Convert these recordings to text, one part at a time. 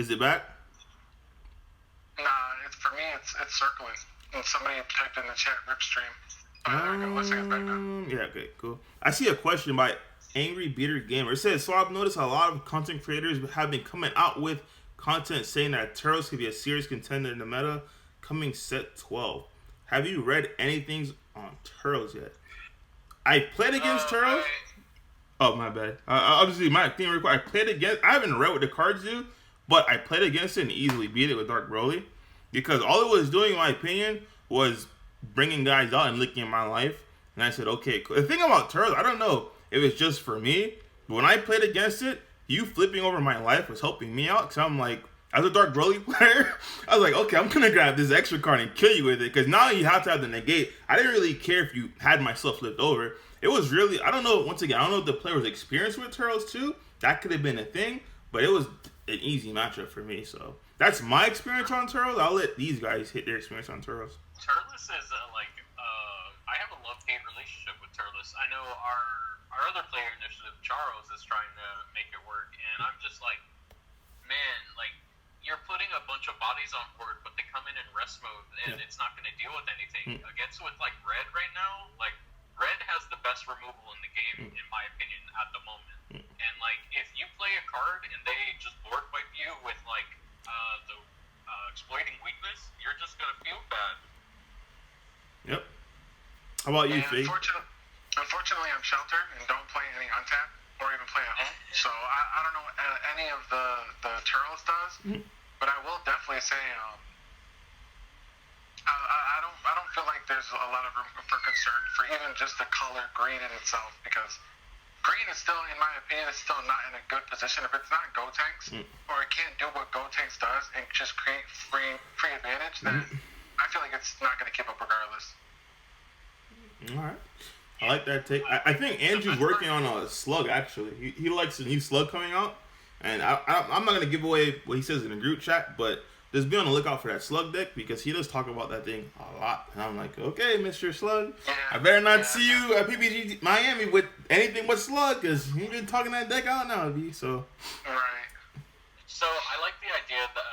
Is it back? Nah, for me, it's circling. And somebody typed in the chat ripstream. There we go. Looks like it's back now. Yeah, okay, cool. I see a question by Angry Beater Gamer. It says, so I've noticed a lot of content creators have been coming out with content saying that Turtles could be a serious contender in the meta coming set 12. Have you read anything on Turtles yet? I played against Turtles. Oh, my bad. I'll just do my thing real quick. I played against. I haven't read what the cards do, but I played against it and easily beat it with Dark Broly. Because all it was doing, in my opinion, was bringing guys out and licking my life. And I said, okay, cool. The thing about Turtles, I don't know if it's just for me, but when I played against it, you flipping over my life was helping me out. Because I'm like, as a Dark Broly player, I was like, okay, I'm going to grab this extra card and kill you with it. Because now you have to have the negate. I didn't really care if you had myself flipped over. It was really, I don't know, once again, I don't know if the player was experienced with Turtles too. That could have been a thing. But it was an easy matchup for me. So that's my experience on Turtles. I'll let these guys hit their experience on Turtles. Turles is I have a love-hate relationship with Turles. I know our other player initiative, Charles, is trying to make it work, and I'm just like, man, like, you're putting a bunch of bodies on board, but they come in rest mode, and it's not going to deal with anything. Against with, like, Red right now, like, Red has the best removal in the game, in my opinion, at the moment. And, like, if you play a card and they just board wipe you with, like, the exploiting weakness, you're just going to feel bad. Yep. How about you, Fig? Unfortunately, I'm sheltered and don't play any untap or even play at home. So I don't know what any of the Turtles does, but I will definitely say I don't feel like there's a lot of room for concern for even just the color green in itself, because green is still, in my opinion, is still not in a good position. If it's not Gotenks or it can't do what Gotenks does and just create free advantage, then I feel like it's not going to keep up regardless. All right. I like that take. I think Andrew's working on a slug, actually. He likes the new slug coming out. And I'm not going to give away what he says in the group chat, but just be on the lookout for that slug deck, because he does talk about that thing a lot. And I'm like, okay, Mr. Slug, I better not see you at PPG Miami with anything but slug, because he's been talking that deck out now, B. So. Right. So I like the idea that,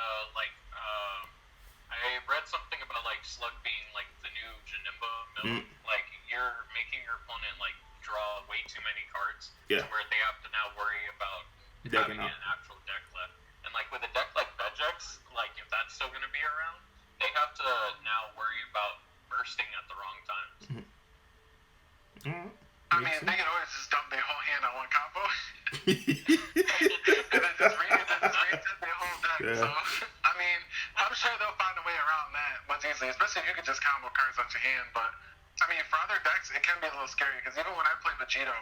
I read something about, like, slug being, like, the new Janemba mill. Like, you're making your opponent, like, draw way too many cards to where they have to now worry about having an actual deck left. And, like, with a deck like Vegex, like, if that's still going to be around, they have to now worry about bursting at the wrong times. I mean, they can always just dump their whole hand on one combo. And then just read their whole deck. Yeah. So, I mean, I'm sure they'll find a way around that much easily, especially if you could just combo cards out your hand. But, I mean, for other decks, it can be a little scary, because even when I play Vegito,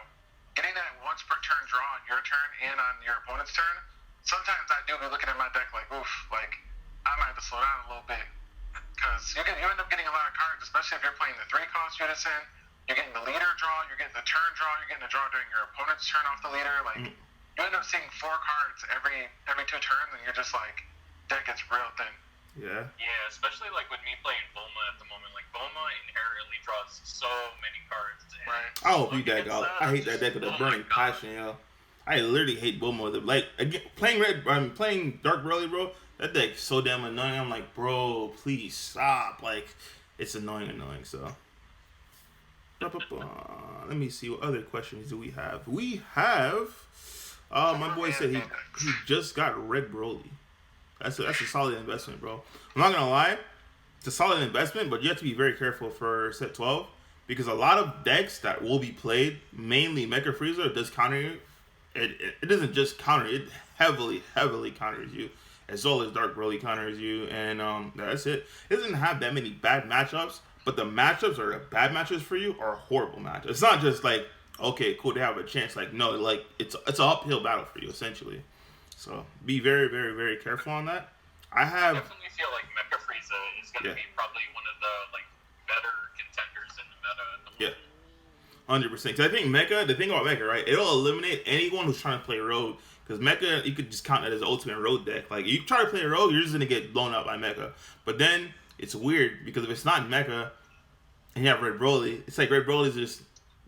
getting that once per turn draw on your turn and on your opponent's turn, sometimes I do be looking at my deck like, oof, like, I might have to slow down a little bit. Because you end up getting a lot of cards, especially if you're playing the 3-cost unison. You're getting the leader draw, you're getting the turn draw, you're getting a draw during your opponent's turn off the leader. Like, you end up seeing 4 cards every 2 turns, and you're just like, deck gets real thin. Yeah. Yeah, especially like with me playing Bulma at the moment. Like, Bulma inherently draws so many cards. Right. I hope you deck out. I hate that deck with a burning passion, yo. I literally hate Bulma with it. Like, again, playing Dark Broly, bro. That deck's so damn annoying. I'm like, bro, please stop. Like, it's annoying. So. Let me see, what other questions do we have? We have, my boy said he just got Red Broly. That's a solid investment, bro. I'm not gonna lie, it's a solid investment, but you have to be very careful for set 12, because a lot of decks that will be played, mainly Mecha Frieza, does counter you. It doesn't just counter, it heavily counters you, as well as Dark Broly counters you, and that's it. It doesn't have that many bad matchups. But the matchups or the bad matchups for you are horrible matchups. It's not just like, okay, cool, they have a chance. Like, no, like, it's an uphill battle for you, essentially. So be very, very, very careful on that. I definitely feel like Mecha Frieza is going to be probably one of the, like, better contenders in the meta at the moment. 100%. Because I think Mecha, the thing about Mecha, right, it'll eliminate anyone who's trying to play Road. Because Mecha, you could just count it as the ultimate Road deck. Like, you try to play Road, you're just going to get blown out by Mecha. But then it's weird, because if it's not Mecha and you have Red Broly, it's like Red Broly's just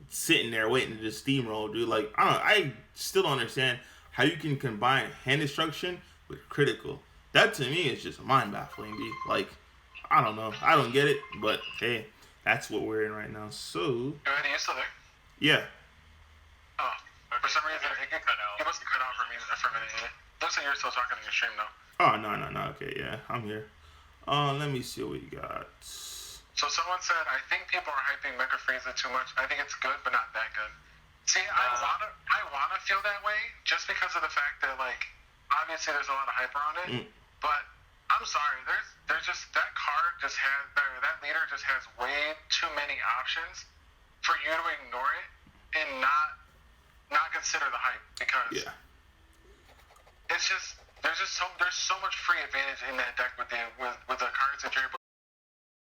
sitting there waiting to just steamroll, dude. Like, I don't know, I still don't understand how you can combine hand destruction with critical. That to me is just mind baffling, B. Like, I don't know. I don't get it, but hey, that's what we're in right now. So, Are you still there? yeah. Oh, for some reason it got cut out. It must have cut out for a minute. Yeah. Looks like you're still talking on your stream now. Oh, no. Okay, yeah, I'm here. Let me see what we got. So someone said, I think people are hyping Mecha Frieza too much. I think it's good, but not that good. See, I wanna feel that way just because of the fact that, like, obviously there's a lot of hype around it. But I'm sorry, there's just that card just has that leader just has way too many options for you to ignore it and not consider the hype because it's just there's so much free advantage in that deck with the cards that you're able